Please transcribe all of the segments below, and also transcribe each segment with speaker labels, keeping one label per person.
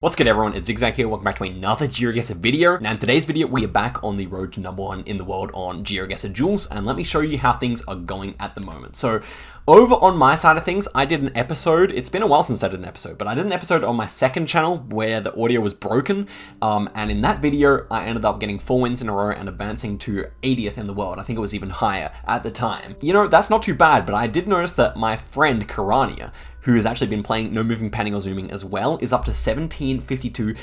Speaker 1: What's good everyone, it's Zigzag here, welcome back to another Geoguessr video. Now in today's video, we are back on the road to #1 in the world on Geoguessr duels, and let me show you how things are going at the moment. So, over on my side of things, I did an episode, it's been a while since I did an episode, but I did an episode on my second channel where the audio was broken, and in that video, I ended up getting 4 wins in a row and advancing to 80th in the world. I think it was even higher at the time. You know, that's not too bad, but I did notice that my friend Karania, who has actually been playing no moving, panning, or zooming as well, is up to 1752,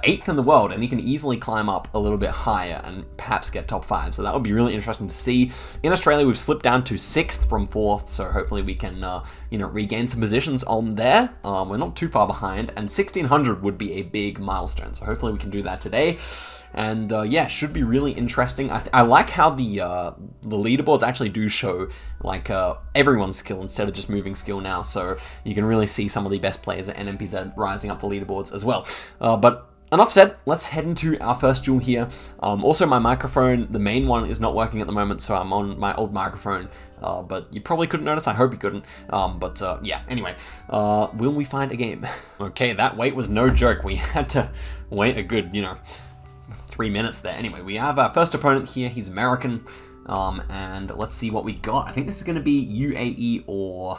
Speaker 1: 8th in the world, and he can easily climb up a little bit higher and perhaps get top 5. So that would be really interesting to see. In Australia, we've slipped down to 6th from 4th, so hopefully we can, regain some positions on there. We're not too far behind, and 1600 would be a big milestone, so hopefully we can do that today. And yeah, should be really interesting. I like how the leaderboards actually do show like everyone's skill instead of just moving skill now. So you can really see some of the best players at NMPZ rising up the leaderboards as well. But enough said, let's head into our first duel here. Also, my microphone, the main one, is not working at the moment, so I'm on my old microphone. But you probably couldn't notice, I hope you couldn't. Yeah, anyway, will we find a game? Okay, that wait was no joke. We had to wait a good, 3 minutes there. Anyway, we have our first opponent here. He's American, and let's see what we got. I think this is going to be UAE or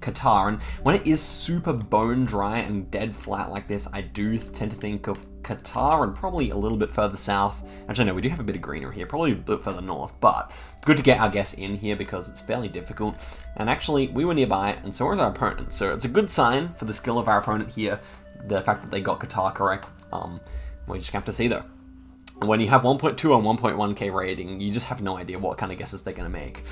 Speaker 1: Qatar, and when it is super bone dry and dead flat like this, I do tend to think of Qatar and probably a little bit further south. Actually, no, we do have a bit of greenery here, probably a bit further north, but good to get our guess in here because it's fairly difficult. And actually, we were nearby, and so was our opponent, so it's a good sign for the skill of our opponent here, the fact that they got Qatar correct. We just have to see though. When you have 1.2 or 1.1k rating, you just have no idea what kind of guesses they're going to make.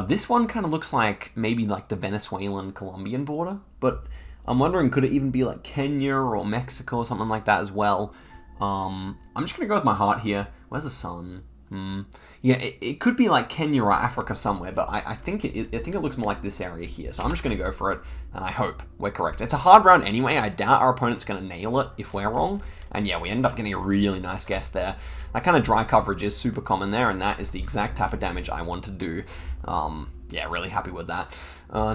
Speaker 1: This one kind of looks like maybe like the Venezuelan-Colombian border, but I'm wondering, could it even be like Kenya or Mexico or something like that as well? I'm just going to go with my heart here. Where's the sun? Yeah, it could be like Kenya or Africa somewhere, but I think it looks more like this area here. So I'm just going to go for it, and I hope we're correct. It's a hard round anyway. I doubt our opponent's going to nail it if we're wrong. And yeah, we end up getting a really nice guess there. That kind of dry coverage is super common there, and that is the exact type of damage I want to do. Yeah, really happy with that.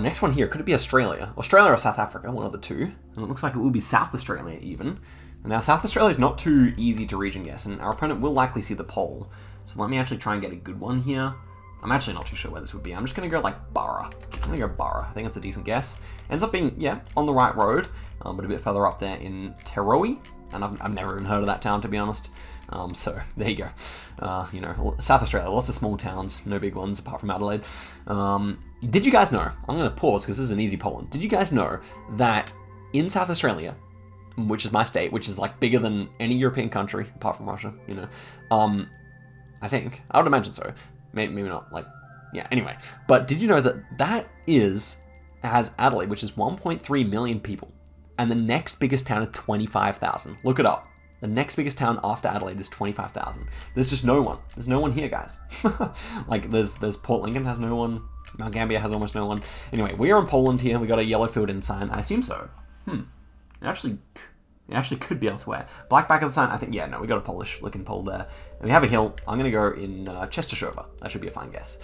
Speaker 1: Next one here, could it be Australia? Australia or South Africa, one of the two. And it looks like it will be South Australia even. Now, South Australia is not too easy to region guess, and our opponent will likely see the pole. So let me actually try and get a good one here. I'm actually not too sure where this would be. I'm just going to go like Burra. I'm going to go Burra. I think that's a decent guess. Ends up being, yeah, on the right road, but a bit further up there in Teroe. And I've never even heard of that town, to be honest. So there you go. South Australia, lots of small towns, no big ones apart from Adelaide. Did you guys know, I'm going to pause because this is an easy poll. Did you guys know that in South Australia, which is my state, which is like bigger than any European country apart from Russia, I think, I would imagine so. Maybe not, like, yeah, anyway. But did you know that has Adelaide, which is 1.3 million people, and the next biggest town is 25,000. Look it up. The next biggest town after Adelaide is 25,000. There's just no one. There's no one here, guys. Like, there's Port Lincoln has no one. Mount Gambier has almost no one. Anyway, we are in Poland here. We got a yellow filled in sign. I assume so. It actually could be elsewhere. Black back of the sign, I think, yeah, no, we got a Polish looking pole there. And we have a hill. I'm going to go in Chestershova. That should be a fine guess.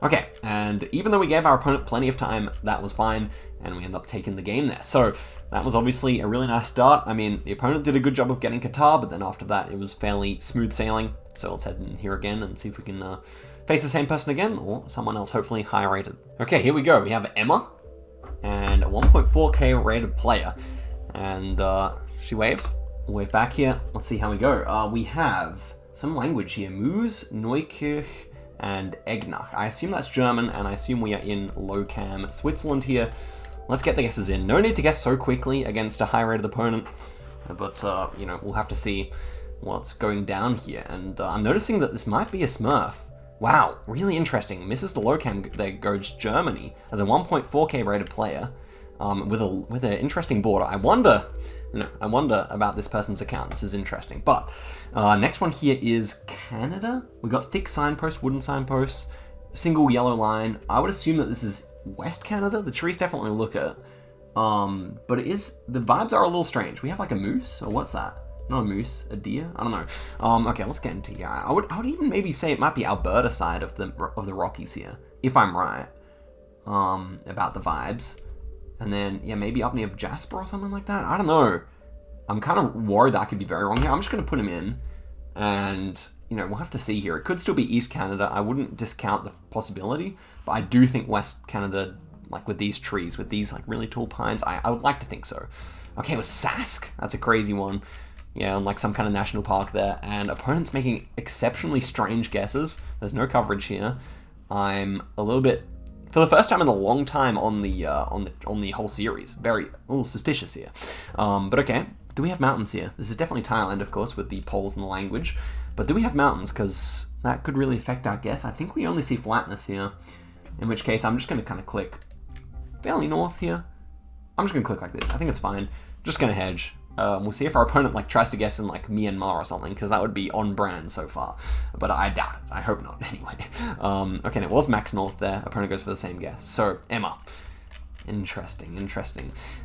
Speaker 1: Okay, and even though we gave our opponent plenty of time, that was fine, and we end up taking the game there. So that was obviously a really nice start. I mean, the opponent did a good job of getting Qatar, but then after that, it was fairly smooth sailing. So let's head in here again and see if we can face the same person again, or someone else, hopefully higher rated. Okay, here we go. We have Emma, and a 1.4k rated player. And she waves. We'll wave back here. Let's see how we go. We have some language here. Moos, Neukirch, and Egnach. I assume that's German, and I assume we are in Locam, Switzerland here. Let's get the guesses in. No need to guess so quickly against a high-rated opponent, but, we'll have to see what's going down here. And I'm noticing that this might be a Smurf. Wow, really interesting. Misses the Locam, there goes Germany as a 1.4k rated player. With an interesting border. I wonder about this person's account. This is interesting. But next one here is Canada. We got thick signposts, wooden signposts, single yellow line. I would assume that this is West Canada. The trees definitely look it. But the vibes are a little strange. We have like a moose, or what's that? Not a moose, a deer? I don't know. Okay, let's get into here. I would even maybe say it might be Alberta side of the Rockies here, if I'm right. About the vibes. And then, yeah, maybe up near Jasper or something like that. I don't know. I'm kind of worried that I could be very wrong here. I'm just going to put him in, and, you know, we'll have to see here. It could still be East Canada. I wouldn't discount the possibility, but I do think West Canada, like with these trees, with these like really tall pines, I would like to think so. Okay, it was Sask. That's a crazy one. Yeah, on like some kind of national park there, and opponents making exceptionally strange guesses. There's no coverage here. I'm a little bit, for the first time in a long time on the whole series, a little suspicious here. But okay, do we have mountains here? This is definitely Thailand, of course, with the poles and the language. But do we have mountains? Because that could really affect our guess. I think we only see flatness here. In which case, I'm just going to kind of click fairly north here. I'm just going to click like this. I think it's fine. Just going to hedge. We'll see if our opponent like tries to guess in like Myanmar or something, because that would be on brand so far. But I doubt it. I hope not, anyway. Okay, and it was max north there. Opponent goes for the same guess. So, Emma. Interesting.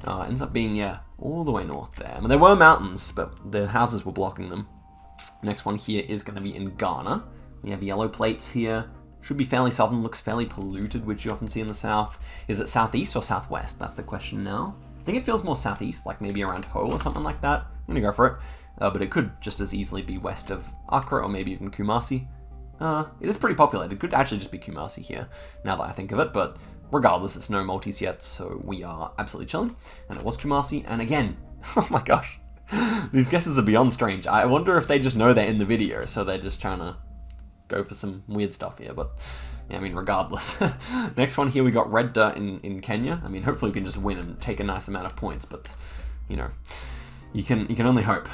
Speaker 1: Ends up being, yeah, all the way north there. I mean, there were mountains, but the houses were blocking them. Next one here is going to be in Ghana. We have yellow plates here. Should be fairly southern, looks fairly polluted, which you often see in the south. Is it southeast or southwest? That's the question now. I think it feels more southeast, like maybe around Ho or something like that. I'm going to go for it. But it could just as easily be west of Accra or maybe even Kumasi. It is pretty populated. It could actually just be Kumasi here, now that I think of it. But regardless, it's no multis yet, so we are absolutely chilling. And it was Kumasi. And again, oh my gosh. These guesses are beyond strange. I wonder if they just know they're in the video, so they're just trying to go for some weird stuff here, but yeah, I mean, regardless. Next one here, we got red dirt in Kenya. I mean, hopefully we can just win and take a nice amount of points, but, you know, you can only hope.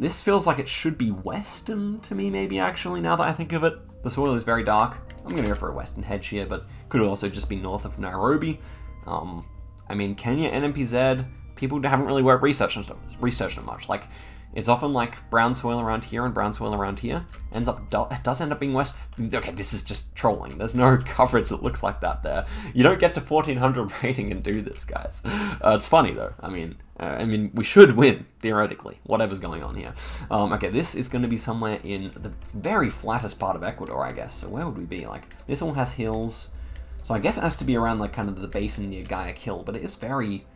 Speaker 1: This feels like it should be western to me, maybe, actually, now that I think of it. The soil is very dark. I'm going to go for a western hedge here, but could also just be north of Nairobi. I mean, Kenya, NMPZ, people haven't really worked researched it much. Like, it's often like brown soil around here and brown soil around here. It does end up being west. Okay, this is just trolling. There's no coverage that looks like that there. You don't get to 1400 rating and do this, guys. It's funny though. I mean, we should win theoretically, whatever's going on here. Okay, this is going to be somewhere in the very flattest part of Ecuador, I guess. So where would we be? Like, this all has hills. So I guess it has to be around like kind of the basin near Guayaquil, but it is very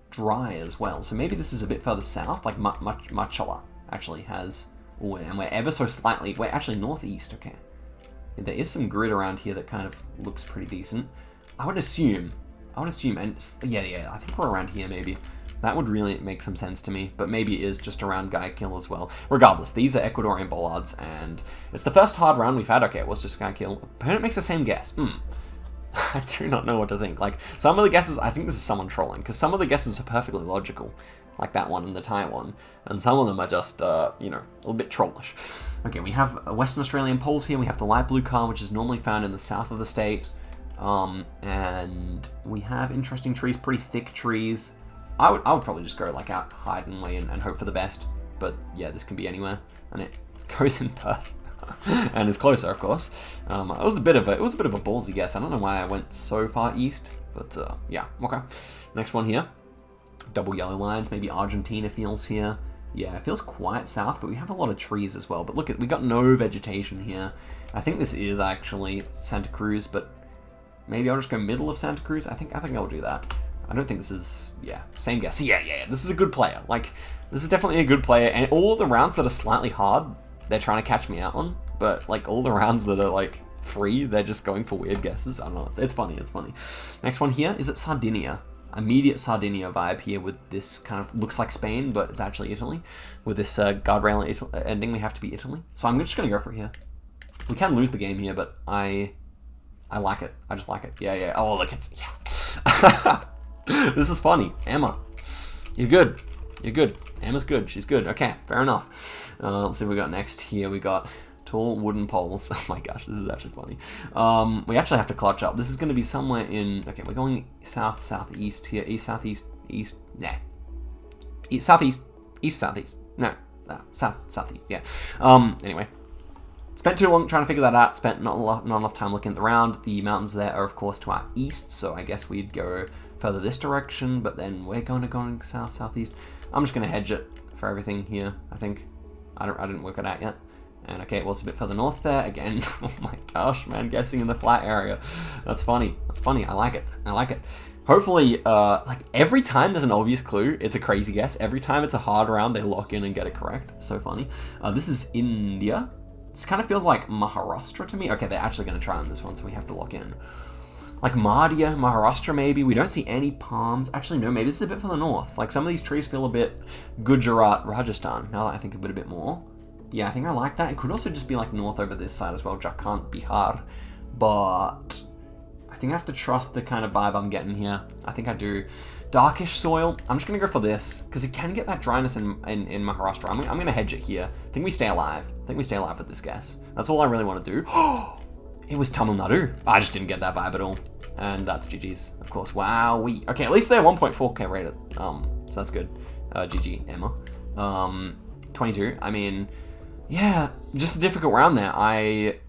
Speaker 1: dry as well. So maybe this is a bit further south, like Machala actually has, and we're ever so slightly, we're actually northeast, okay. There is some grid around here that kind of looks pretty decent. I would assume, and yeah, I think we're around here maybe. That would really make some sense to me, but maybe it is just around Guayaquil as well. Regardless, these are Ecuadorian bollards, and it's the first hard round we've had. Okay, it was just Guayaquil. Opponent makes the same guess. I do not know what to think. Like, some of the guesses, I think this is someone trolling, because some of the guesses are perfectly logical, like that one and the Thai one, and some of them are just, you know, a little bit trollish. Okay, we have Western Australian poles here. We have the light blue car, which is normally found in the south of the state, and we have interesting trees, pretty thick trees. I would probably just go, like, out hide and way and hope for the best, but yeah, this can be anywhere, and it goes in Perth. And is closer, of course. It was a bit of a ballsy guess. I don't know why I went so far east, but yeah, okay. Next one here, double yellow lines. Maybe Argentina feels here. Yeah, it feels quite south, but we have a lot of trees as well. But look, we got no vegetation here. I think this is actually Santa Cruz, but maybe I'll just go middle of Santa Cruz. I think I'll do that. I don't think this is, yeah, same guess. Yeah, this is a good player. Like, this is definitely a good player, and all the rounds that are slightly hard, they're trying to catch me out on, but like all the rounds that are like free, they're just going for weird guesses. I don't know, it's funny. Next one here, is it Sardinia? Immediate Sardinia vibe here with this kind of, looks like Spain, but it's actually Italy. With this guardrail ending, we have to be Italy. So I'm just gonna go for it here. We can lose the game here, but I like it. I just like it. Yeah. Oh, look, yeah. This is funny. Emma, you're good. Emma's good. She's good. Okay, fair enough. Let's see what we got next here. We got tall wooden poles. Oh my gosh, this is actually funny. We actually have to clutch up. This is going to be somewhere in... Okay, we're going south, southeast here. East, southeast, east... Nah. Southeast. East, southeast. No. South, southeast. Yeah. Anyway. Spent too long trying to figure that out. Spent not enough time looking at the round. The mountains there are, of course, to our east, so I guess we'd go further this direction, but then we're going south, southeast. I'm just going to hedge it for everything here, I think. I didn't work it out yet. And okay, it was a bit further north there. Again, oh my gosh, man, guessing in the flat area. That's funny. I like it. Hopefully, like every time there's an obvious clue, it's a crazy guess. Every time it's a hard round, they lock in and get it correct. So funny. This is India. This kind of feels like Maharashtra to me. Okay, they're actually going to try on this one, so we have to lock in. Like Madhya, Maharashtra maybe. We don't see any palms. Actually, no, maybe this is a bit for the north. Like some of these trees feel a bit Gujarat, Rajasthan. Now that I think of it a bit more. Yeah, I think I like that. It could also just be like north over this side as well, Jharkhand, Bihar. But I think I have to trust the kind of vibe I'm getting here. I think I do. Darkish soil. I'm just going to go for this because you can get that dryness in Maharashtra. I'm going to hedge it here. I think we stay alive. I think we stay alive with this guess. That's all I really want to do. It was Tamil Nadu. I just didn't get that vibe at all. And that's GG's, of course. Wow. Okay, at least they're 1.4k rated. So that's good. GG, Emma. 22. I mean, yeah, just a difficult round there. I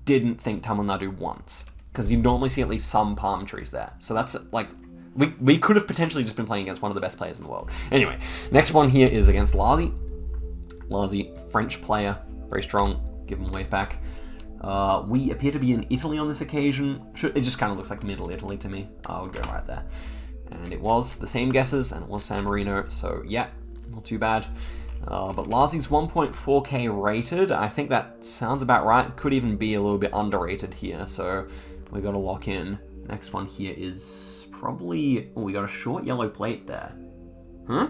Speaker 1: didn't think Tamil Nadu once because you normally see at least some palm trees there. So that's like, we could have potentially just been playing against one of the best players in the world. Anyway, next one here is against Lazi. Lazi, French player, very strong. Give him wave back. We appear to be in Italy on this occasion. It just kind of looks like Middle Italy to me. I would go right there. And it was the same guesses, and it was San Marino, so yeah, not too bad. But Lazi's 1.4k rated. I think that sounds about right. Could even be a little bit underrated here, so we got to lock in. Next one here is probably... Oh, we got a short yellow plate there. Huh?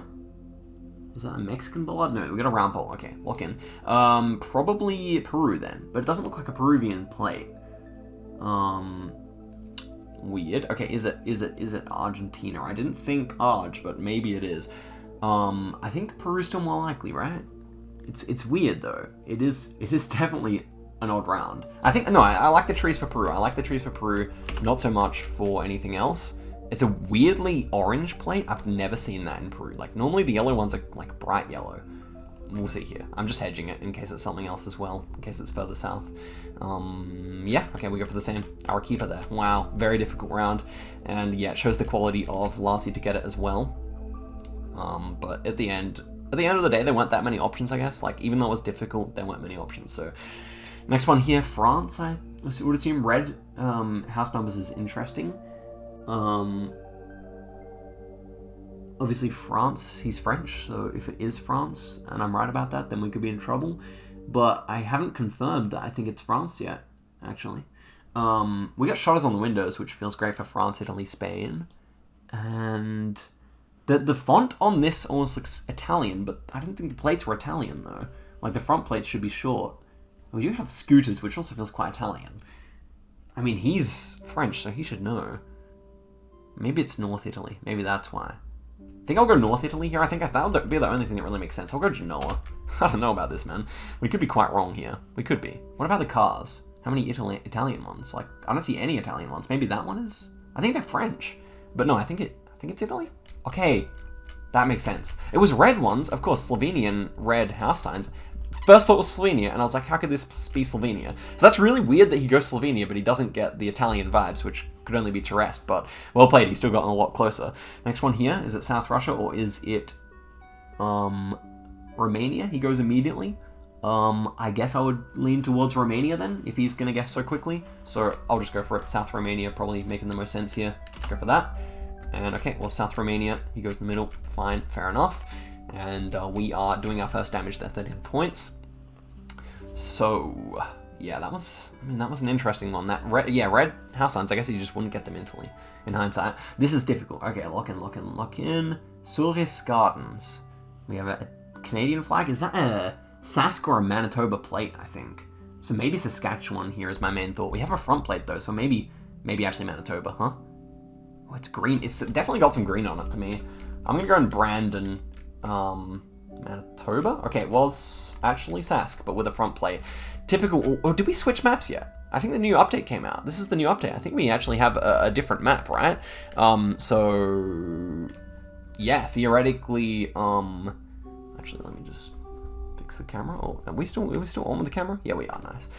Speaker 1: Is that a Mexican ballad? No, we got a round ball. Okay, lock in. Probably Peru then, but it doesn't look like a Peruvian plate. Weird. Okay, is it Argentina? I didn't think Arg, but maybe it is. I think Peru's still more likely, right? It's weird though. It is definitely an odd round. I think I like the trees for Peru. I like the trees for Peru, not so much for anything else. It's a weirdly orange plate. I've never seen that in Peru. Like normally the yellow ones are like bright yellow. We'll see here. I'm just hedging it in case it's something else as well, in case it's further south. Yeah, okay, we go for the same. Arequipa there. Wow, very difficult round. And yeah, it shows the quality of Lassi to get it as well. But at the end of the day, there weren't that many options, I guess. Like, even though it was difficult, there weren't many options. So, next one here, France, I would assume red house numbers is interesting. Obviously France, he's French, so if it is France, and I'm right about that, then we could be in trouble. But I haven't confirmed that I think it's France yet, actually. We got shutters on the windows, which feels great for France, Italy, Spain. And the font on this almost looks Italian, but I don't think the plates were Italian, though. Like, the front plates should be short. We do have scooters, which also feels quite Italian. I mean, he's French, so he should know. Maybe it's North Italy. Maybe that's why. I think I'll go North Italy here. I think that would be the only thing that really makes sense. I'll go Genoa. I don't know about this, man. We could be quite wrong here. We could be. What about the cars? How many Italian ones? Like, I don't see any Italian ones. Maybe that one is? I think they're French. But no, I think it's Italy. Okay, that makes sense. It was red ones, of course, Slovenian red house signs. First thought was Slovenia, and I was like, how could this be Slovenia? So that's really weird that he goes Slovenia, but he doesn't get the Italian vibes, which could only be Terrest, but well played, he's still gotten a lot closer. Next one here, is it South Russia, or is it Romania? He goes immediately. I guess I would lean towards Romania then, if he's gonna guess so quickly. So I'll just go for it. South Romania, probably making the most sense here. Let's go for that. And okay, well, South Romania, he goes in the middle. Fine, fair enough. And we are doing our first damage there, 13 points. So, yeah, that was an interesting one. That red house signs, I guess you just wouldn't get them in hindsight. This is difficult. Okay, lock in. Souris Gardens. We have a Canadian flag. Is that a Sask or a Manitoba plate, I think? So maybe Saskatchewan here is my main thought. We have a front plate though, so maybe actually Manitoba, huh? Oh, it's green. It's definitely got some green on it to me. I'm gonna go in Brandon, Manitoba? Okay, it was actually Sask, but with a front plate. Typical, or did we switch maps yet? I think the new update came out. This is the new update. I think we actually have a different map, right? So, yeah, theoretically, actually, let me just fix the camera. Oh, are we still on with the camera? Yeah, we are, nice.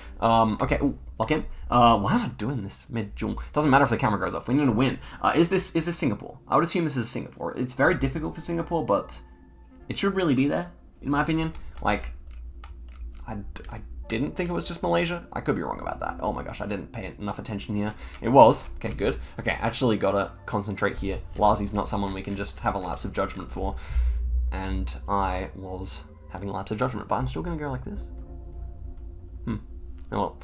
Speaker 1: Okay, ooh, lock in. Why am I doing this mid-duel? Doesn't matter if the camera goes off. We need to win. Is this Singapore? I would assume this is Singapore. It's very difficult for Singapore, but it should really be there, in my opinion. Like, I didn't think it was just Malaysia. I could be wrong about that. Oh my gosh, I didn't pay enough attention here. It was. Okay, good. Okay, actually gotta concentrate here. Lazi's not someone we can just have a lapse of judgment for. And I was having a lapse of judgment, but I'm still gonna go like this. Oh well.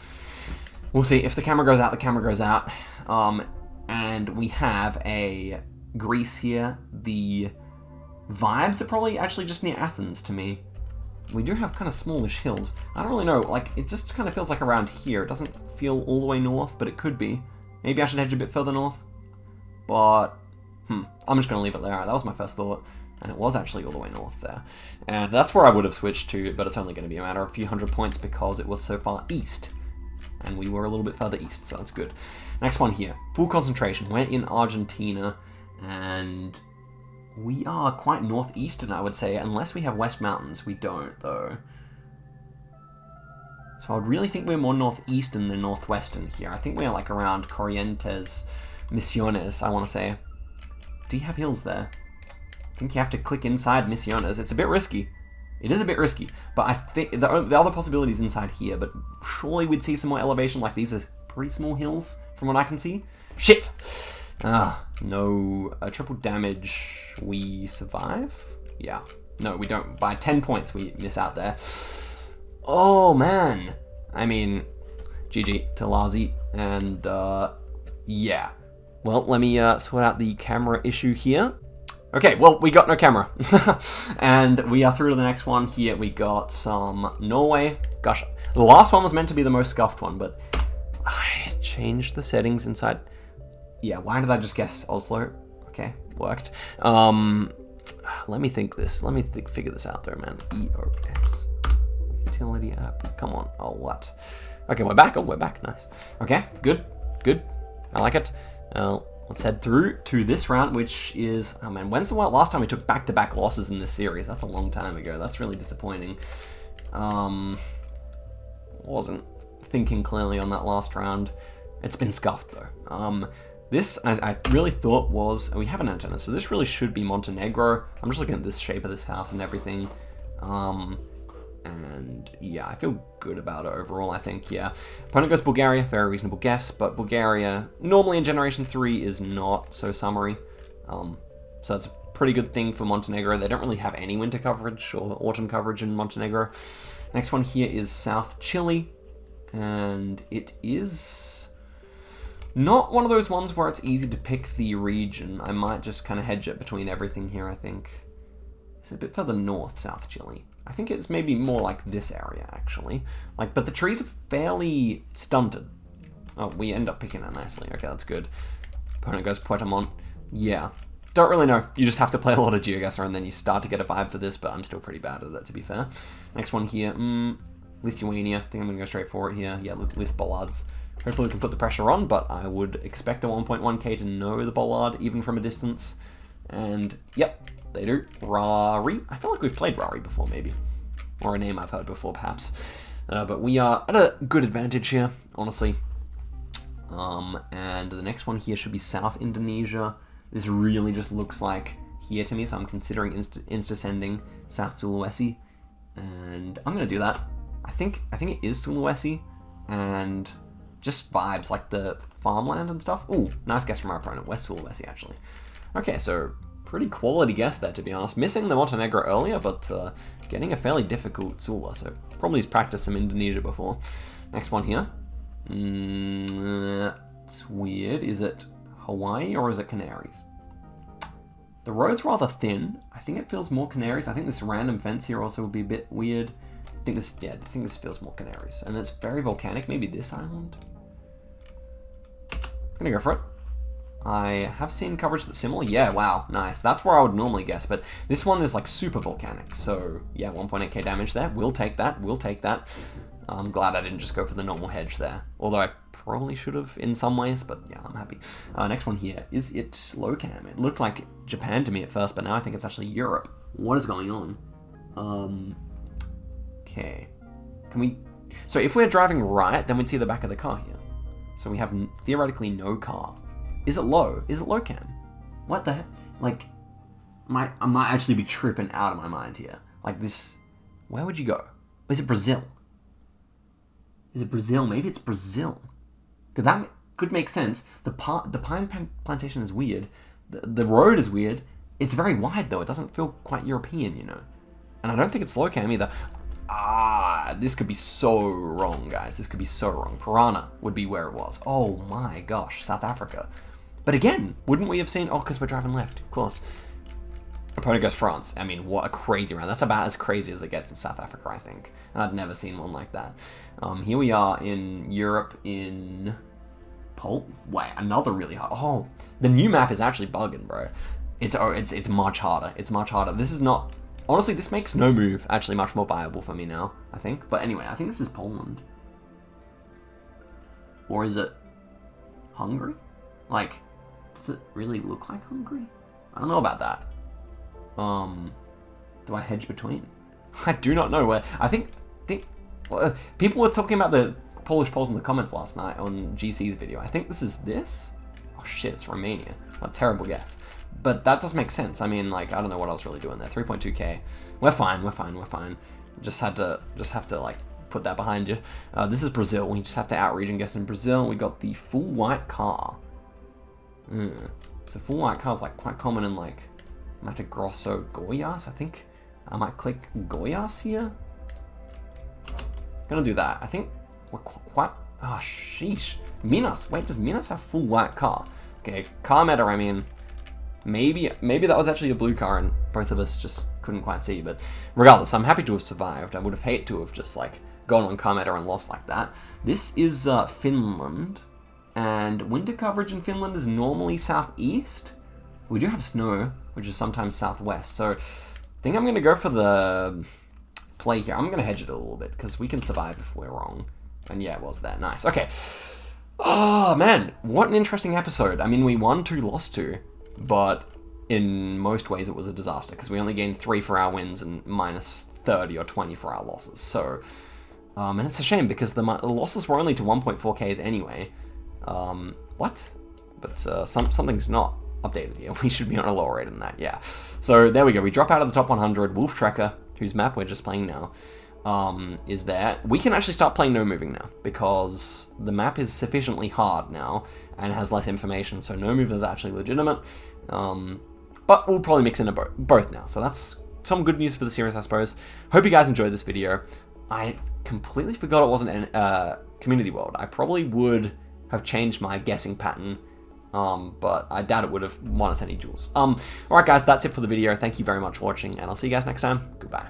Speaker 1: We'll see. If the camera goes out, the camera goes out. And we have a Greece here. The vibes are probably actually just near Athens to me. We do have kind of smallish hills. I don't really know, like, it just kind of feels like around here. It doesn't feel all the way north, but it could be. Maybe I should hedge a bit further north. But, I'm just going to leave it there. That was my first thought. And it was actually all the way north there. And that's where I would have switched to, but it's only going to be a matter of a few hundred points because it was so far east. And we were a little bit further east, so that's good. Next one here. Full concentration. We're in Argentina, and we are quite northeastern, I would say, unless we have West Mountains. We don't, though. So I would really think we're more northeastern than northwestern here. I think we're like around Corrientes, Misiones, I want to say. Do you have hills there? I think you have to click inside Misiones. It's a bit risky. It is a bit risky, but I think the other possibility is inside here, but surely we'd see some more elevation. Like, these are pretty small hills from what I can see. Shit! No. Triple damage. We survive? Yeah. No, we don't. By 10 points, we miss out there. Oh, man. I mean, GG to Lazi. And, yeah. Well, let me sort out the camera issue here. Okay, well, we got no camera. And we are through to the next one here. We got some Norway. Gosh, the last one was meant to be the most scuffed one, but I changed the settings inside. Yeah, why did I just guess Oslo? Okay, worked. Let me think this. Let me figure this out there, man. EOS. Utility app. Come on. Oh, what? Okay, we're back. Oh, we're back. Nice. Okay, good. Good. I like it. Let's head through to this round, which is... Oh, man, when's the last time we took back-to-back losses in this series? That's a long time ago. That's really disappointing. Wasn't thinking clearly on that last round. It's been scuffed, though. This, I really thought was... We have an antenna, so this really should be Montenegro. I'm just looking at this shape of this house and everything. And yeah, I feel good about it overall, I think, yeah. Opponent goes Bulgaria, very reasonable guess, but Bulgaria, normally in Generation 3, is not so summery. So that's a pretty good thing for Montenegro. They don't really have any winter coverage or autumn coverage in Montenegro. Next one here is South Chile, and it is not one of those ones where it's easy to pick the region. I might just kind of hedge it between everything here, I think. It's a bit further north, South Chile. I think it's maybe more like this area, actually. Like, but the trees are fairly stunted. Oh, we end up picking it nicely. Okay, that's good. Opponent goes Puerto Montt. Yeah. Don't really know. You just have to play a lot of Geoguessr and then you start to get a vibe for this, but I'm still pretty bad at it, to be fair. Next one here. Lithuania. I think I'm going to go straight for it here. Yeah, Lith Bollards. Hopefully we can put the pressure on, but I would expect a 1.1k to know the Bollard, even from a distance. And, yep. They do. Rari. I feel like we've played Rari before, maybe. Or a name I've heard before, perhaps. But we are at a good advantage here, honestly. And the next one here should be South Indonesia. This really just looks like here to me, so I'm considering insta-sending South Sulawesi. And I'm going to do that. I think it is Sulawesi. And just vibes, like the farmland and stuff. Ooh, nice guess from our opponent. West Sulawesi, actually. Okay, so... pretty quality guess there, to be honest. Missing the Montenegro earlier, but getting a fairly difficult Sula, so probably he's practiced some Indonesia before. Next one here. It's weird. Is it Hawaii or is it Canaries? The road's rather thin. I think it feels more Canaries. I think this random fence here also would be a bit weird. I think this feels more Canaries. And it's very volcanic. Maybe this island? I'm gonna go for it. I have seen coverage that's similar. Yeah, wow, nice. That's where I would normally guess, but this one is like super volcanic. So yeah, 1.8k damage there. We'll take that. We'll take that. I'm glad I didn't just go for the normal hedge there. Although I probably should have in some ways, but yeah, I'm happy. Next one here. Is it low cam? It looked like Japan to me at first, but now I think it's actually Europe. What is going on? Okay. Can we... So if we're driving right, then we'd see the back of the car here. So we have theoretically no car. Is it low? Is it low cam? What the heck? Like, I might actually be tripping out of my mind here. Like this, where would you go? Is it Brazil? Is it Brazil? Maybe it's Brazil. Because that could make sense. The pine plantation is weird. The road is weird. It's very wide, though. It doesn't feel quite European, you know. And I don't think it's slow cam either. This could be so wrong, guys. This could be so wrong. Piranha would be where it was. Oh my gosh, South Africa. But again, wouldn't we have seen... Oh, because we're driving left, of course. Opponent goes France. I mean, what a crazy round. That's about as crazy as it gets in South Africa, I think. And I'd never seen one like that. Here we are in Europe in... Wait, another really hard... Oh, the new map is actually bugging, bro. It's much harder. It's much harder. This is not... Honestly, this makes no move actually much more viable for me now, I think. But anyway, I think this is Poland. Or is it Hungary? Like, does it really look like Hungary? I don't know about that. Do I hedge between? I do not know where. I think people were talking about the Polish polls in the comments last night on GC's video. I think this is this. Oh shit, it's Romania. A terrible guess. But that does make sense. I mean, like, I don't know what I was really doing there. 3.2k. We're fine. Just have to like put that behind you. This is Brazil. We just have to out-region guess in Brazil. We got the full white car. So full white car is like quite common in like Mato Grosso, Goiás. I think I might click Goiás here. Gonna do that. I think we're quite. Oh sheesh. Minas. Wait, does Minas have full white car? Okay, car meta. I mean. Maybe that was actually a blue car and both of us just couldn't quite see, but regardless, I'm happy to have survived. I would have hated to have just like gone on car meta and lost like that. This is Finland, and winter coverage in Finland is normally southeast. We do have snow, which is sometimes southwest, so I think I'm going to go for the play here. I'm going to hedge it a little bit, because we can survive if we're wrong. And yeah, it was there. Nice. Okay. Oh, man. What an interesting episode. I mean, we won 2, lost 2. But in most ways it was a disaster because we only gained 3 for our wins and minus 30 or 20 for our losses. So, and it's a shame because the losses were only to 1.4Ks anyway. What? But something's not updated here. We should be on a lower rate than that, yeah. So there we go. We drop out of the top 100. Wolf Trekker, whose map we're just playing now, is there. We can actually start playing no moving now because the map is sufficiently hard now and has less information, so no move is actually legitimate. But we'll probably mix in both now, so that's some good news for the series, I suppose. Hope you guys enjoyed this video. I completely forgot it wasn't a community world. I probably would have changed my guessing pattern, but I doubt it would have won us any duels. Alright guys, that's it for the video. Thank you very much for watching, and I'll see you guys next time. Goodbye.